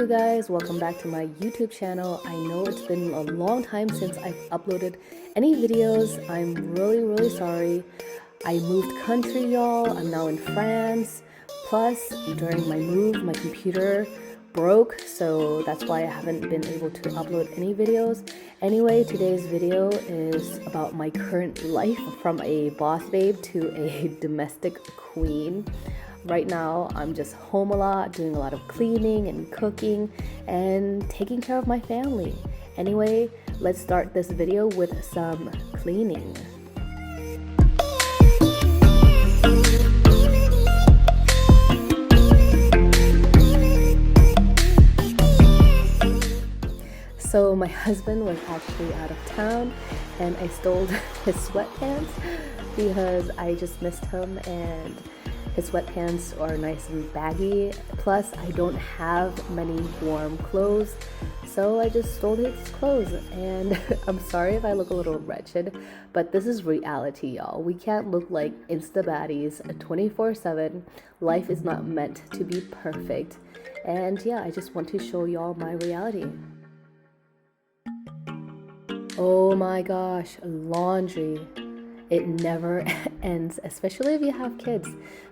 guys, welcome back to my YouTube channel. I know it's been a long time since I've uploaded any videos. I'm really sorry. I moved country, y'all. I'm now in France. Plus, during my move, my computer broke, so that's why I haven't been able to upload any videos. Anyway, today's video is about my current life from a boss babe to a domestic queen. Right now, I'm just home a lot, doing a lot of cleaning and cooking and taking care of my family. Anyway, let's start this video with some cleaning. So my husband was actually out of town and I stole his sweatpants because I just missed him, and his sweatpants are nice and baggy. Plus, I don't have many warm clothes, so I just stole his clothes. And I'm sorry if I look a little wretched, but this is reality, y'all. We can't look like Insta baddies 24/7. Life is not meant to be perfect. And yeah, I just want to show y'all my reality. Oh my gosh, laundry. It never ends, especially if you have kids,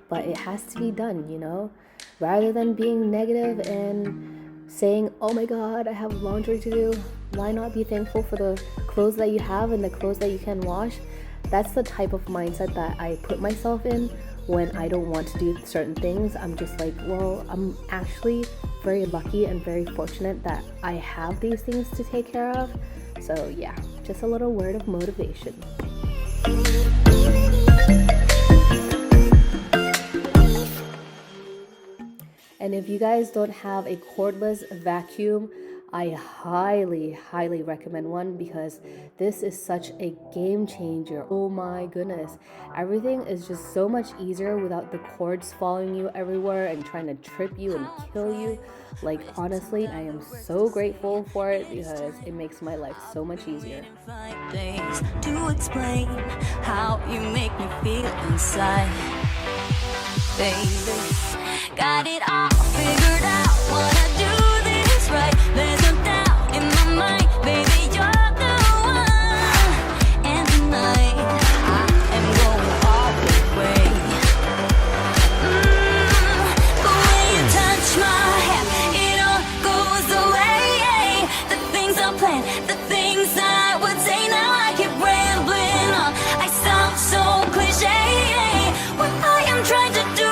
but it has to be done, you know? Rather than being negative and saying, oh my god, I have laundry to do, why not be thankful for the clothes that you have and the clothes that you can wash? That's the type of mindset that I put myself in when I don't want to do certain things. I'm just like, well, I'm actually very lucky and very fortunate that I have these things to take care of. So yeah, just a little word of motivation. And if you guys don't have a cordless vacuum, I highly recommend one, because this is such a game changer. Oh my goodness. Everything is just so much easier without the cords following you everywhere and trying to trip you and kill you. Like, honestly, I am so grateful for it because it makes my life so much easier. Things to explain how you make me feel inside, baby. Got it all figured out, wanna do this right. There's no doubt in my mind, baby, you're the one. And tonight, I am going all the way. The way you touch my hair, it all goes away. The things I planned, the things I would say, now I keep rambling on. I sound so cliche. What I am trying to do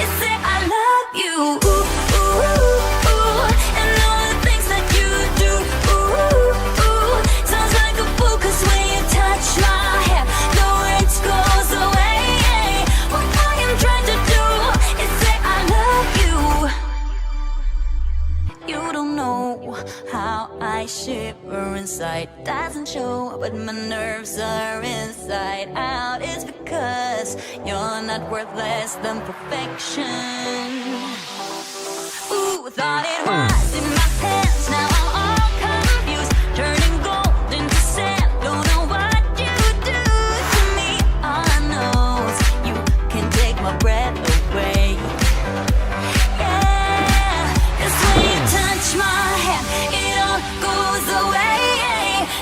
is say I love you. Ooh, ooh, ooh, ooh. And all the things that you do. Ooh, ooh, ooh. Sounds like a fool, 'cause when you touch my hair, the words goes away. What I am trying to do is say I love you. You don't know how I shiver inside. Doesn't show, but my nerves are inside out. It's because you're not worth less than perfection. Ooh, thought it was in my pants, now I'm all confused. Turning gold into sand, don't know what you do to me. All I know is you can take my breath away. Yeah, 'cause when you touch my hair, it all goes away.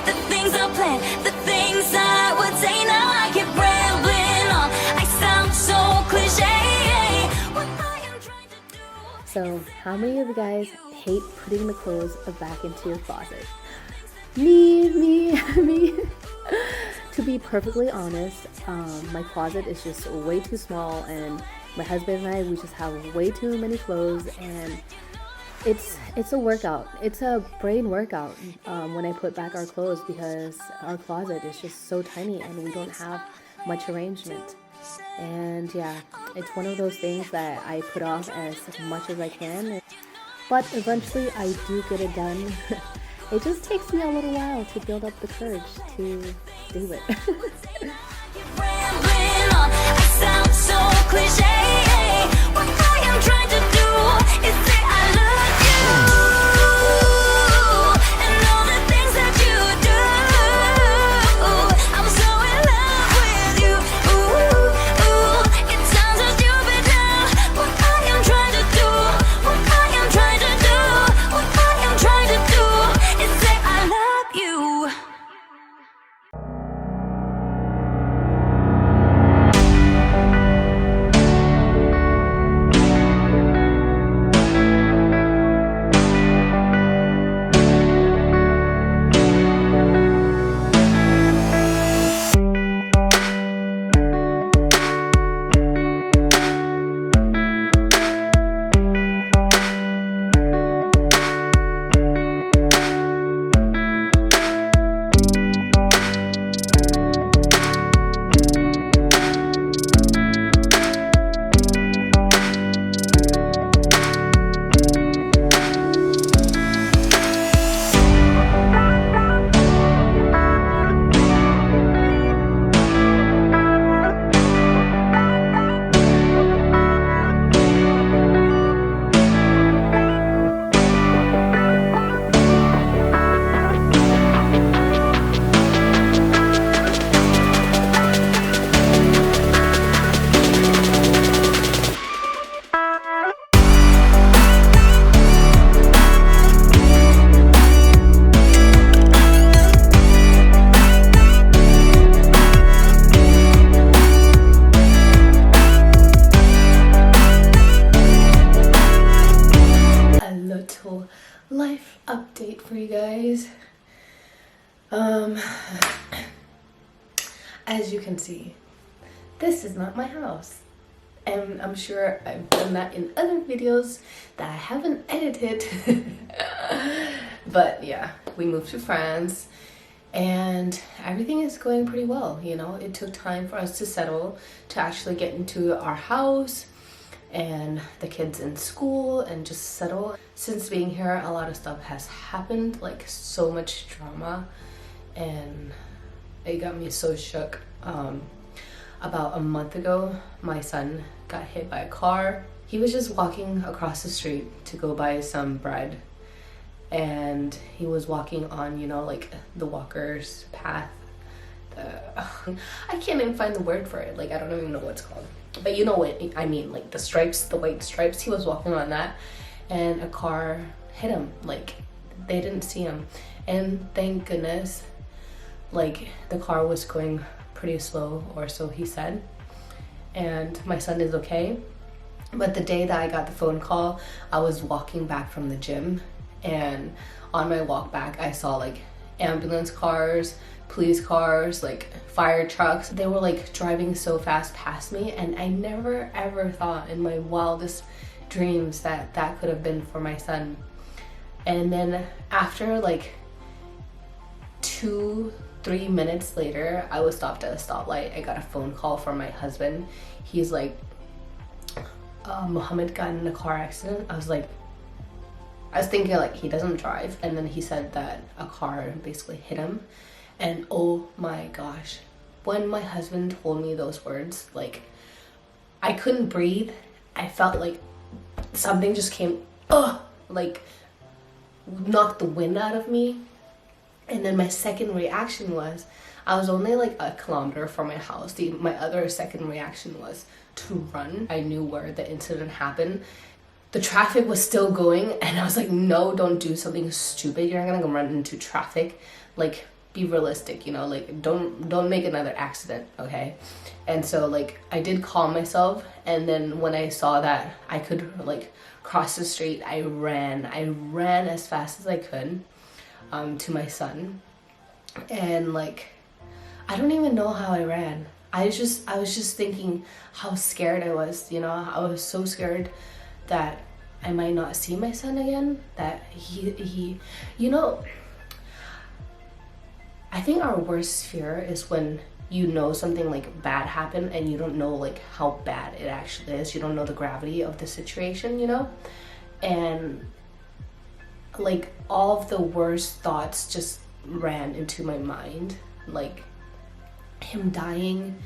The things I planned, the things I would say, now I keep rambling on. I sound so cliche. What I am trying to do. So how many of you guys hate putting the clothes back into your closet? Me. To be perfectly honest, my closet is just way too small, and my husband and I, we just have way too many clothes, and it's a workout. It's a brain workout when I put back our clothes, because our closet is just so tiny and we don't have much arrangement. And yeah, it's one of those things that I put off as much as I can, but eventually I do get it done. It just takes me a little while to build up the courage to do it. Rambling on, I sound so cliche. What I am trying to do is say I love you. And all the things that you do, I'm so in love with you. Ooh, ooh, it sounds so stupid now. What I am trying to do, what I am trying to do, what Um, as you can see, this is not my house. And I'm sure I've done that in other videos that I haven't edited. But yeah, we moved to France and everything is going pretty well, you know. It took time for us to settle, to actually get into our house and the kids in school and just settle. Since being here, a lot of stuff has happened, like so much drama, and it got me so shook. About a month ago, my son got hit by a car. He was just walking across the street to go buy some bread, and he was walking on, you know, like the walker's path. I can't even find the word for it. Like, I don't even know what it's called, but you know what I mean, like the stripes, the white stripes. He was walking on that and a car hit him. Like, they didn't see him, and thank goodness, like, the car was going pretty slow, or so he said, and my son is okay. But the day that I got the phone call, I was walking back from the gym, and on my walk back I saw like ambulance cars, police cars, like fire trucks. They were like driving so fast past me, and I never ever thought in my wildest dreams that that could have been for my son. And then after like 2-3 minutes later, I was stopped at a stoplight. I got a phone call from my husband. He's like, Mohammed got in a car accident. I was thinking like he doesn't drive, and then he said that a car basically hit him. And oh my gosh, when my husband told me those words, like, I couldn't breathe. I felt like something just came, like knocked the wind out of me. And then my second reaction was, I was only like a kilometer from my house. My other second reaction was to run. I knew where the incident happened. The traffic was still going, and I was like, no, don't do something stupid. You're not gonna go run into traffic. Like, be realistic, you know, like don't make another accident, okay? And so like I did calm myself, and then when I saw that I could like cross the street, I ran as fast as I could to my son. And like, I don't even know how I ran. I was just thinking how scared I was, you know. I was so scared that I might not see my son again, that he you know, I think our worst fear is when you know something like bad happened and you don't know like how bad it actually is. You don't know the gravity of the situation, you know. And like all of the worst thoughts just ran into my mind, like him dying,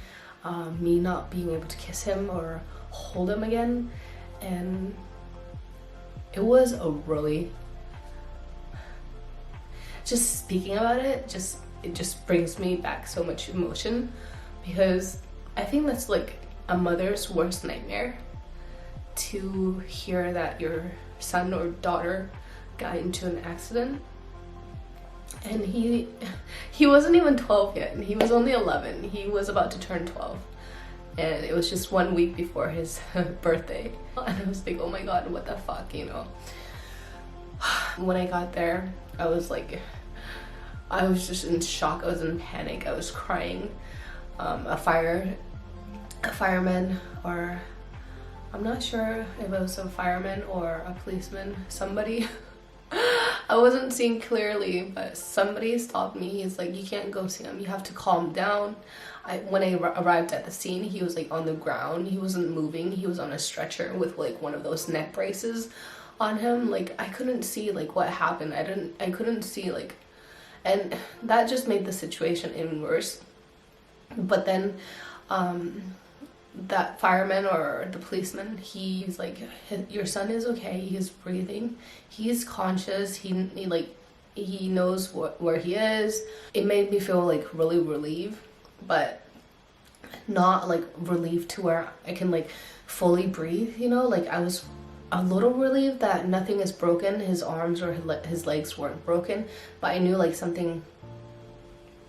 me not being able to kiss him or hold him again. And it was a really, just speaking about it, it just brings me back so much emotion, because I think that's like a mother's worst nightmare, to hear that your son or daughter got into an accident. And he wasn't even 12 yet, and he was only 11. He was about to turn 12, and it was just 1 week before his birthday. And I was like, oh my god, what the fuck, you know. When I got there, I was just in shock. I was in panic. I was crying. A fireman, or I'm not sure if it was a fireman or a policeman, somebody, I wasn't seeing clearly, but somebody stopped me. He's like, you can't go see him, you have to calm down. When I arrived at the scene, he was like on the ground. He wasn't moving. He was on a stretcher with like one of those neck braces on him. Like, I couldn't see like what happened. I couldn't see like, and that just made the situation even worse. But then that fireman or the policeman, he's like, your son is okay, he's breathing, he's conscious, he knows where he is. It made me feel like really relieved, but not like relieved to where I can like fully breathe, you know. Like, I was a little relieved that nothing is broken, his arms or his legs weren't broken, but I knew like something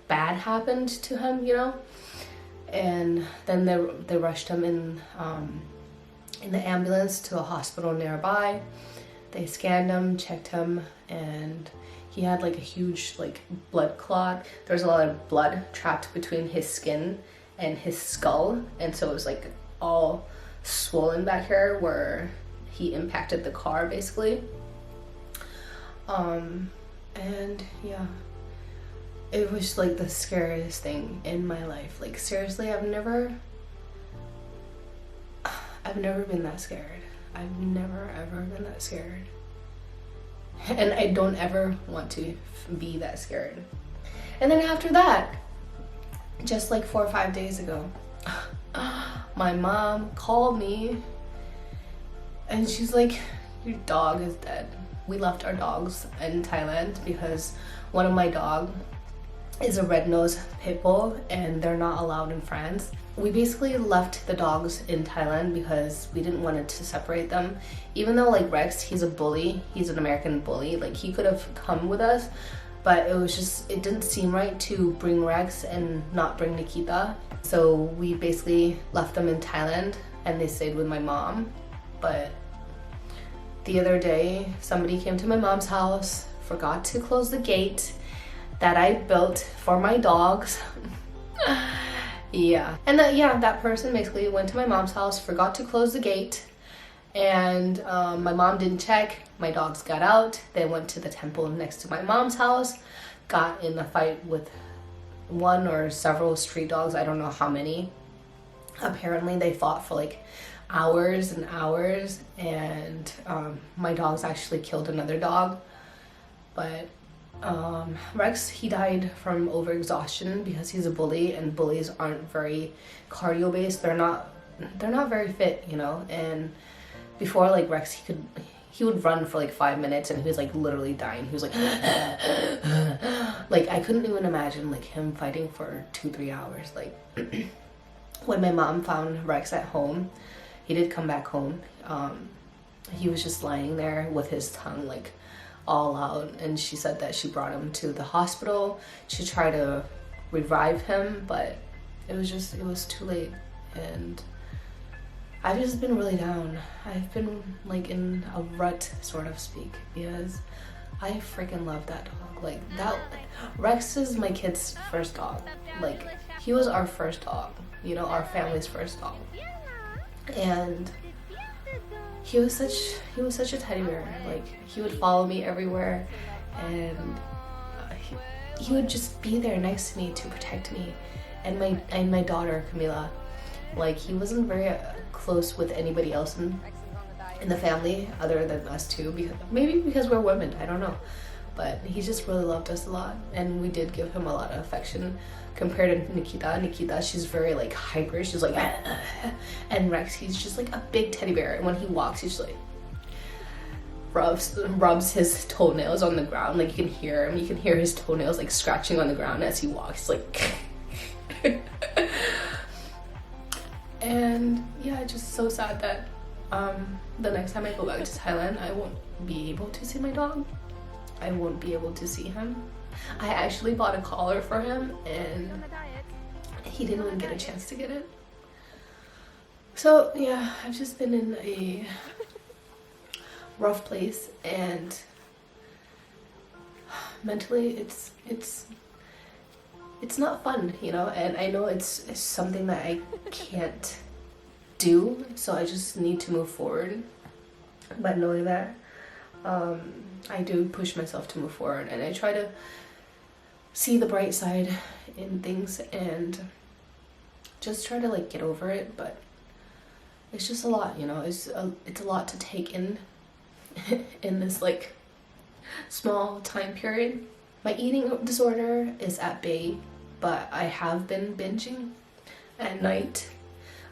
bad happened to him, you know. And then they rushed him in the ambulance to a hospital nearby. They scanned him, checked him, and He had like a huge like blood clot. There was a lot of blood trapped between his skin and his skull, and so it was like all swollen back here where he impacted the car basically. And yeah, it was like the scariest thing in my life. Like seriously, I've never been that scared. I've never ever been that scared, and I don't ever want to be that scared. And then after that, just like 4 or 5 days ago, my mom called me and she's like, your dog is dead. We left our dogs in Thailand because one of my dog is a red-nosed pit bull and they're not allowed in France. We basically left the dogs in Thailand because we didn't want it to separate them. Even though like Rex, he's a bully, he's an American bully, like he could have come with us, but it was just, it didn't seem right to bring Rex and not bring Nikita. So we basically left them in Thailand and they stayed with my mom. But the other day, somebody came to my mom's house, forgot to close the gate that I built for my dogs. Yeah. And that person basically went to my mom's house, forgot to close the gate, and my mom didn't check. My dogs got out. They went to the temple next to my mom's house, got in a fight with one or several street dogs. I don't know how many. Apparently they fought for like hours and hours, and my dogs actually killed another dog. But Rex, he died from overexhaustion because he's a bully, and bullies aren't very cardio based. They're not very fit, you know. And before, like Rex, he would run for like 5 minutes and he was like literally dying. He was like like I couldn't even imagine like him fighting for 2-3 hours. Like when my mom found Rex at home, he did come back home. He was just lying there with his tongue like all out, and she said that she brought him to the hospital to try to revive him, but it was too late. And I've just been really down. I've been like in a rut, sort of speak, because I freaking love that dog. Like that, Rex is my kid's first dog. Like he was our first dog, you know, our family's first dog. And he was such a teddy bear. Like he would follow me everywhere, and he would just be there next to me to protect me and my daughter Camila. Like he wasn't very close with anybody else in the family other than us two, because we're women, I don't know, but he just really loved us a lot, and we did give him a lot of affection. Compared to Nikita, she's very like hyper. She's like and Rex, he's just like a big teddy bear, and when he walks, he's just like rubs his toenails on the ground. Like you can hear him, you can hear his toenails like scratching on the ground as he walks, like and yeah, just so sad that the next time I go back to Thailand, I won't be able to see my dog. I won't be able to see him. I actually bought a collar for him and he didn't even get a chance to get it. So yeah, I've just been in a rough place, and mentally it's not fun, you know, and I know it's something that I can't do, so I just need to move forward. But knowing that I do push myself to move forward, and I try to see the bright side in things and just try to like get over it. But it's just a lot, you know, it's a lot to take in in this like small time period. My eating disorder is at bay, but I have been binging at night.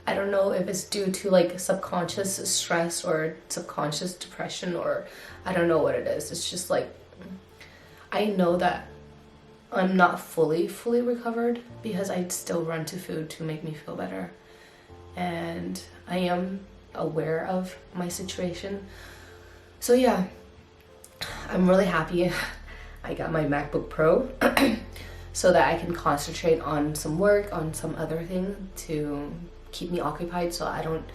I don't know if it's due to like subconscious stress or subconscious depression, or I don't know what it is. It's just like I know that I'm not fully recovered because I still run to food to make me feel better, and I am aware of my situation. So yeah, I'm really happy I got my MacBook Pro so that I can concentrate on some work, on some other thing to keep me occupied, so I don't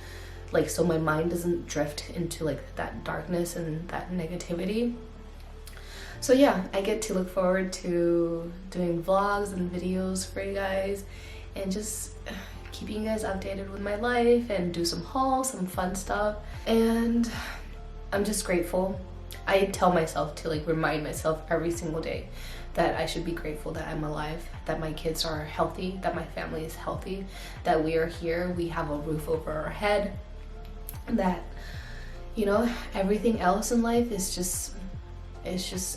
like, so my mind doesn't drift into like that darkness and that negativity. So yeah, I get to look forward to doing vlogs and videos for you guys and just keeping you guys updated with my life and do some hauls, some fun stuff. And I'm just grateful. I tell myself to like remind myself every single day that I should be grateful that I'm alive, that my kids are healthy, that my family is healthy, that we are here, we have a roof over our head, that, you know, everything else in life is just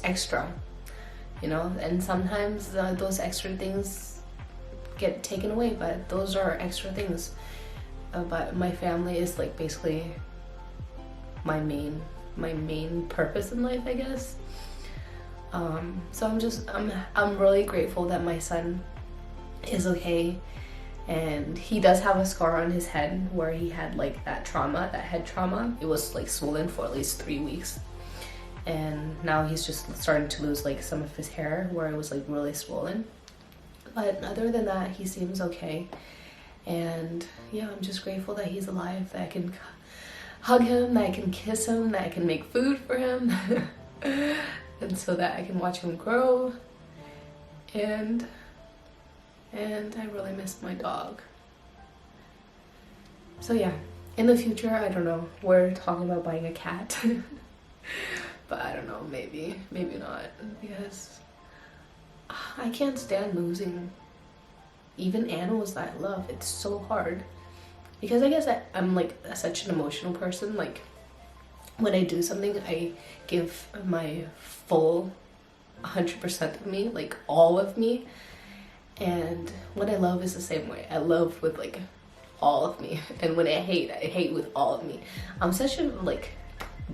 extra, you know. And sometimes those extra things get taken away, but those are extra things. But my family is like basically my main purpose in life, I guess. So I'm really grateful that my son is okay, and he does have a scar on his head where he had like that head trauma. It was like swollen for at least 3 weeks, and now he's just starting to lose like some of his hair where it was like really swollen. But other than that, he seems okay. And yeah, I'm just grateful that he's alive, that I can hug him, that I can kiss him, that I can make food for him and so that I can watch him grow. And I really miss my dog. So yeah, in the future, I don't know, we're talking about buying a cat. But I don't know, maybe not, because I can't stand losing even animals that I love. It's so hard, because I guess I'm like such an emotional person. Like when I do something, I give my full 100% of me, like all of me. And when I love is the same way. I love with like all of me, and when I hate with all of me. I'm such a like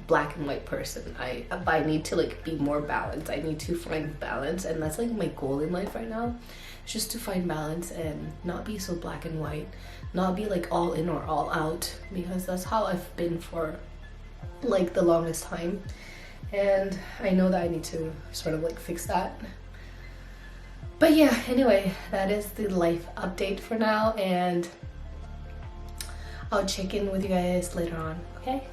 black and white person. I need to like be more balanced. I need to find balance, and that's like my goal in life right now, just to find balance and not be so black and white, not be like all in or all out, because that's how I've been for like the longest time. And I know that I need to sort of like fix that. But yeah, anyway, that is the life update for now, and I'll check in with you guys later on, okay?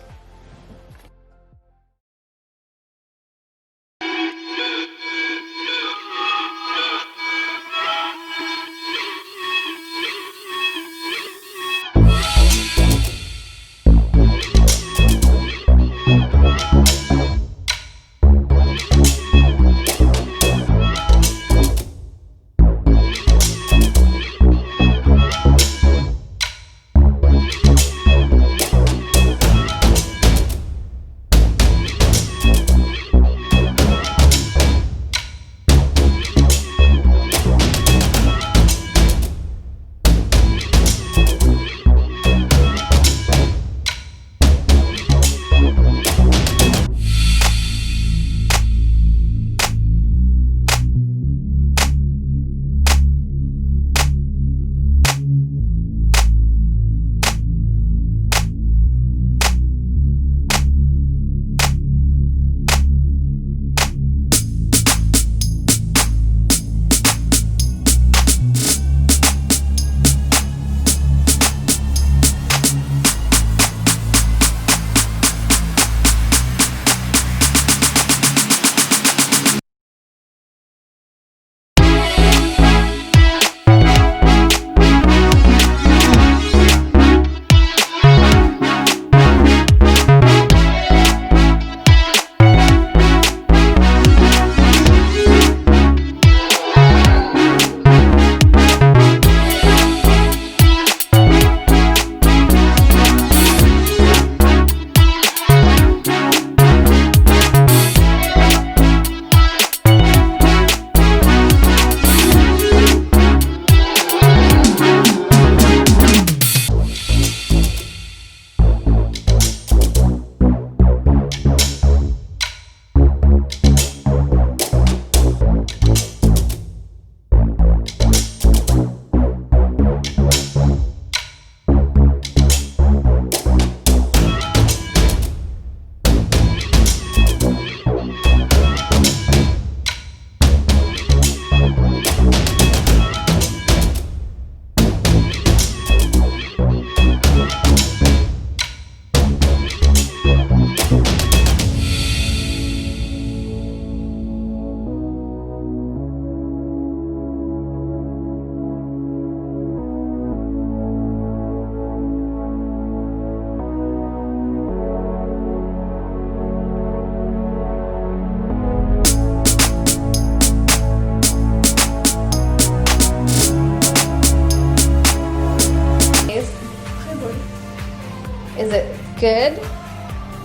Good.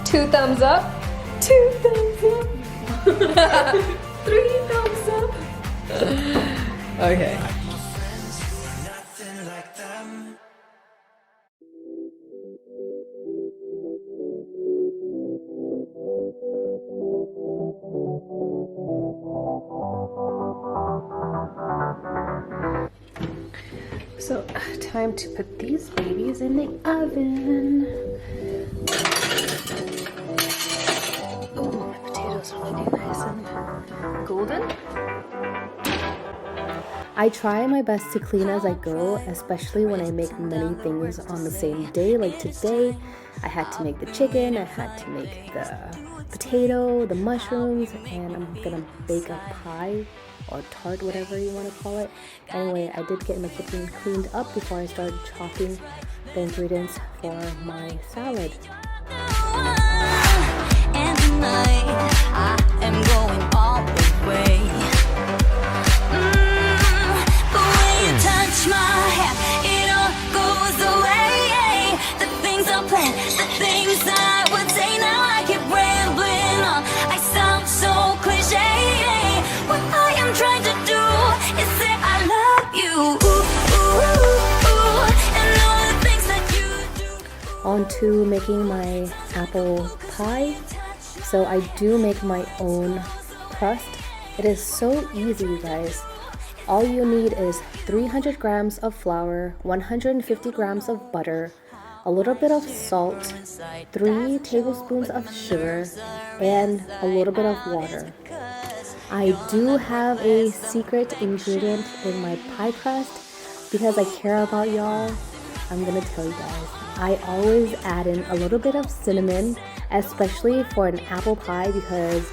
2 thumbs up. 2 thumbs up. 3 thumbs up. Okay. So, time to put these babies in the oven. Oh, my potatoes are looking nice and golden. I try my best to clean as I go, especially when I make many things on the same day. Like today, I had to make the chicken, I had to make the potato, the mushrooms, and I'm gonna bake a pie or tart, whatever you want to call it. Anyway, I did get my kitchen cleaned up before I started chopping the ingredients for my salad. And tonight I am going all the way. The way you touch my hair, it all goes away. The things I planned, the things I would say, now I keep rambling on. I sound so cliche. What I am trying to do is say I love you. And all the things that you do. On to making my apple pie. So I do make my own crust. It is so easy, you guys. All you need is 300 grams of flour, 150 grams of butter, a little bit of salt, 3 tablespoons of sugar, and a little bit of water. I do have a secret ingredient in my pie crust because I care about y'all. I'm gonna tell you guys. I always add in a little bit of cinnamon, especially for an apple pie, because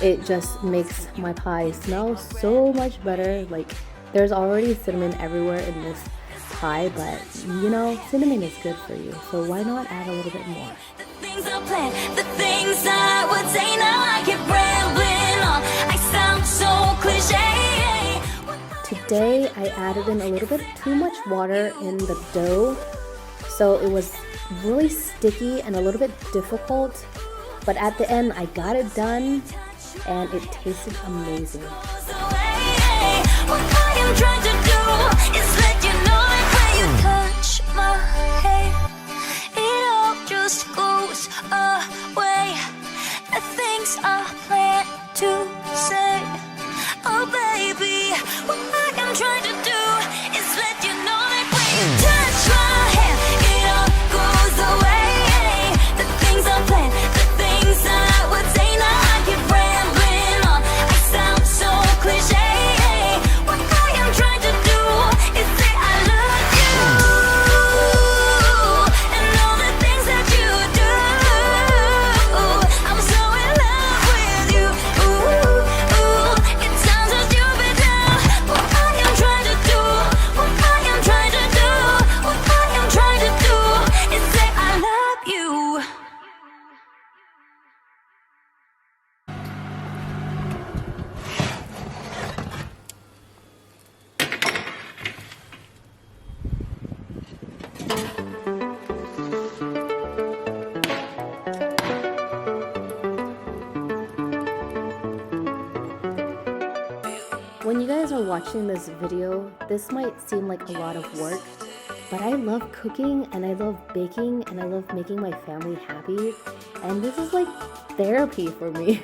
it just makes my pie smell so much better. Like, there's already cinnamon everywhere in this pie, but you know, cinnamon is good for you, so why not add a little bit more? The things I planned, the things I would say, now I keep rambling on. I sound so cliche. Today I added in a little bit too much water in the dough, so it was really sticky and a little bit difficult, but at the end I got it done and it tasted amazing. What I am trying to do is let you know that when you touch my hair, it all just goes away. The things I plan to say, oh baby, what I am trying to do is let you know that when you touch my hair, it all goes away. The things I plan, the things I would say, now I keep rambling on. I sound so cliche. What I am trying to do is say I love you, and all the things that you do. I'm so in love with you. It sounds so stupid now. What I am trying to do, what I am trying to do, what I am trying to do is say I love you. When you guys are watching this video, this might seem like a lot of work, but I love cooking and I love baking and I love making my family happy, and this is like therapy for me.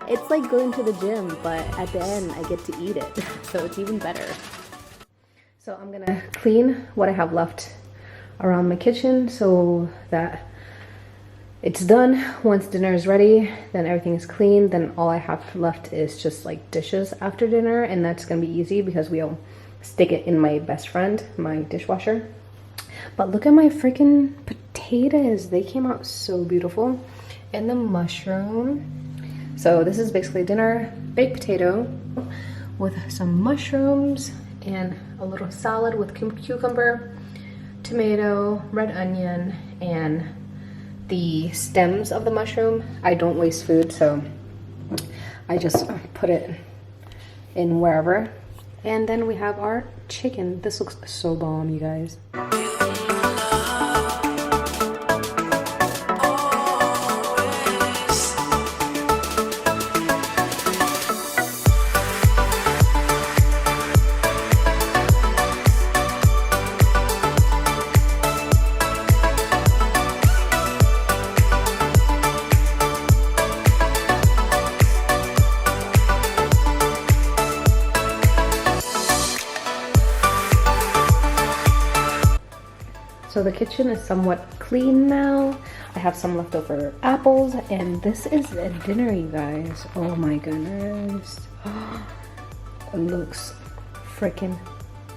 It's like going to the gym, but at the end I get to eat it, so it's even better. So I'm gonna clean what I have left around my kitchen so that it's done. Once dinner is ready, then everything is clean, then all I have left is just like dishes after dinner, and that's gonna be easy because we'll stick it in my best friend, my dishwasher. But look at my freaking potatoes, they came out so beautiful. And the mushroom. So this is basically dinner: baked potato with some mushrooms and a little salad with cucumber, tomato, red onion, and the stems of the mushroom. I don't waste food, so I just put it in wherever. And then we have our chicken. This looks so bomb, you guys. So the kitchen is somewhat clean now. I have some leftover apples, and this is a dinner, you guys. Oh my goodness. It looks freaking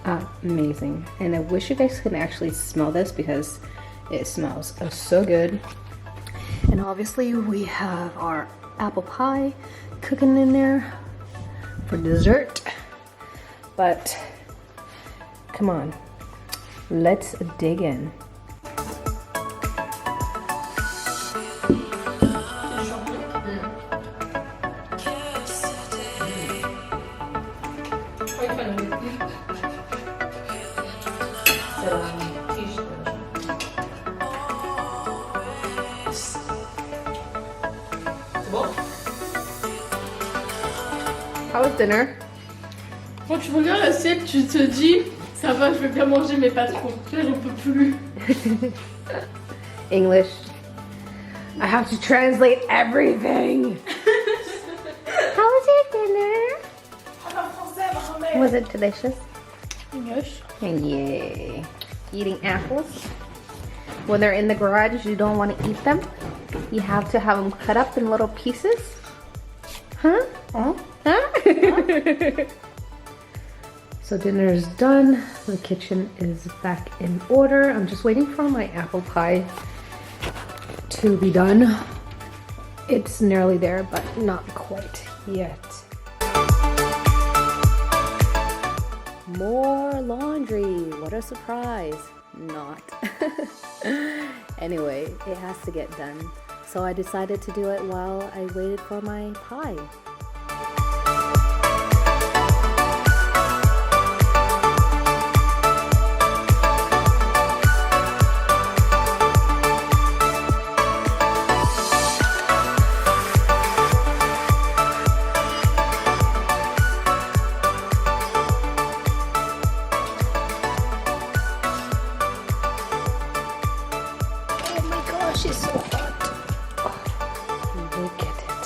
amazing. And I wish you guys can actually smell this because it smells so good. And obviously we have our apple pie cooking in there for dessert. But come on, let's dig in. How was dinner? Quand tu regardes l'assiette, tu te dis ça va, je vais bien manger, mais pas trop. Là, j'en peux plus. English. I have to translate everything. How was your dinner? Was it delicious? Yes. Yay. Eating apples. When they're in the garage, you don't want to eat them. You have to have them cut up in little pieces. Huh? Huh? So dinner is done. The kitchen is back in order. I'm just waiting for my apple pie to be done. It's nearly there, but not quite yet. More laundry. What a surprise. Not. Anyway, it has to get done. So I decided to do it while I waited for my pie. It's so hot. Oh, look at it.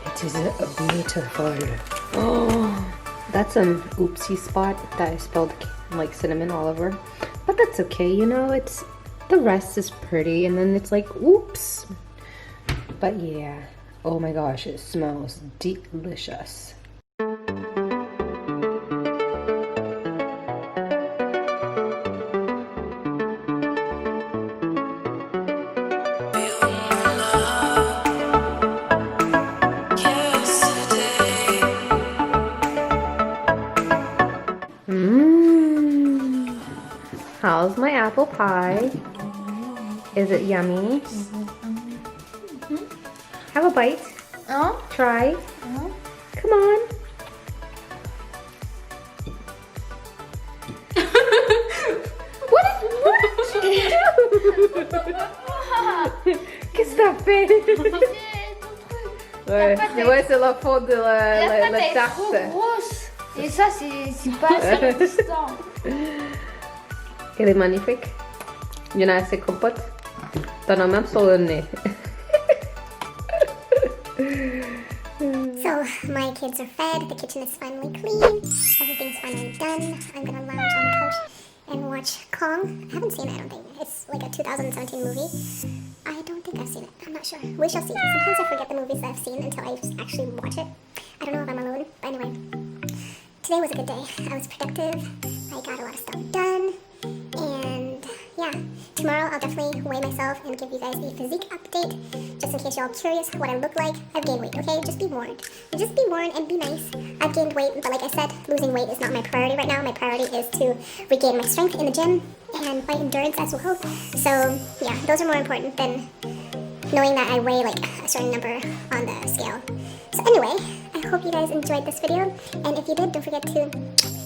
It is beautiful. Oh, that's an oopsie spot that I spilled like cinnamon all over. But that's okay, you know, it's the rest is pretty and then it's like oops. But yeah, oh my gosh, it smells delicious. How's my apple pie? Is it yummy? Have a bite. Try. Come on. What did you do? Qu'est-ce que t'as fait? Ouais, c'est la faute de la tarte. Trop grosse. Et ça, c'est pas assez résistant. Elle est magnifique. Il y en a assez compote. T'en as même sur le nez. So, my kids are fed, the kitchen is finally clean, everything's finally done. I'm gonna lounge on the couch and watch Kong. I haven't seen it, I don't think. It's like a 2017 movie. I don't think I've seen it. I'm not sure. We shall see. Sometimes I forget the movies that I've seen until I just actually watch it. I don't know if I'm alone, but anyway. Today was a good day. I was productive. I got a lot of stuff done. And yeah, tomorrow I'll definitely weigh myself and give you guys a physique update. Just in case you're all curious what I look like. I've gained weight, okay? Just be warned. Just be warned and be nice. I've gained weight, but like I said, losing weight is not my priority right now. My priority is to regain my strength in the gym and my endurance as well. So yeah, those are more important than knowing that I weigh like a certain number on the scale. So anyway, I hope you guys enjoyed this video. And if you did, don't forget to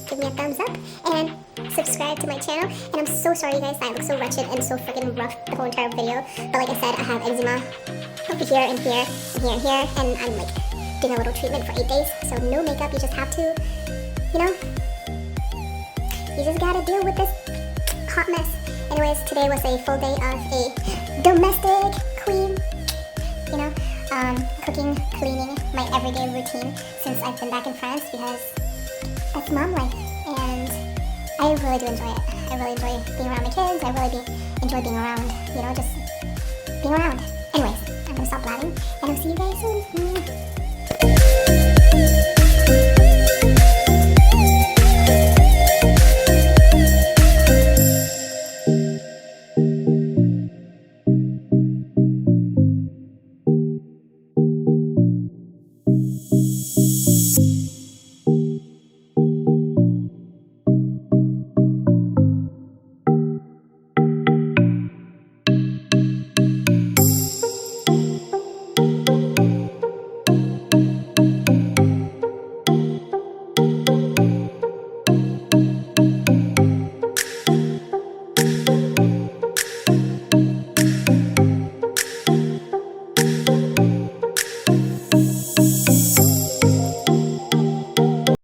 give me a thumbs up and subscribe to my channel. And I'm so sorry, guys, that I look so wretched and so freaking rough the whole entire video. But like I said, I have eczema over here and here and here and here, and I'm like doing a little treatment for 8 days. So no makeup, you just have to, you know, you just gotta deal with this hot mess. Anyways, today was a full day of a domestic queen, you know, cooking, cleaning, my everyday routine since I've been back in France, because that's mom life. And I I really do enjoy it. I really enjoy being around the kids. I really enjoy being around, you know, just being around. Anyways, I'm gonna stop blabbing, and I'll see you guys soon.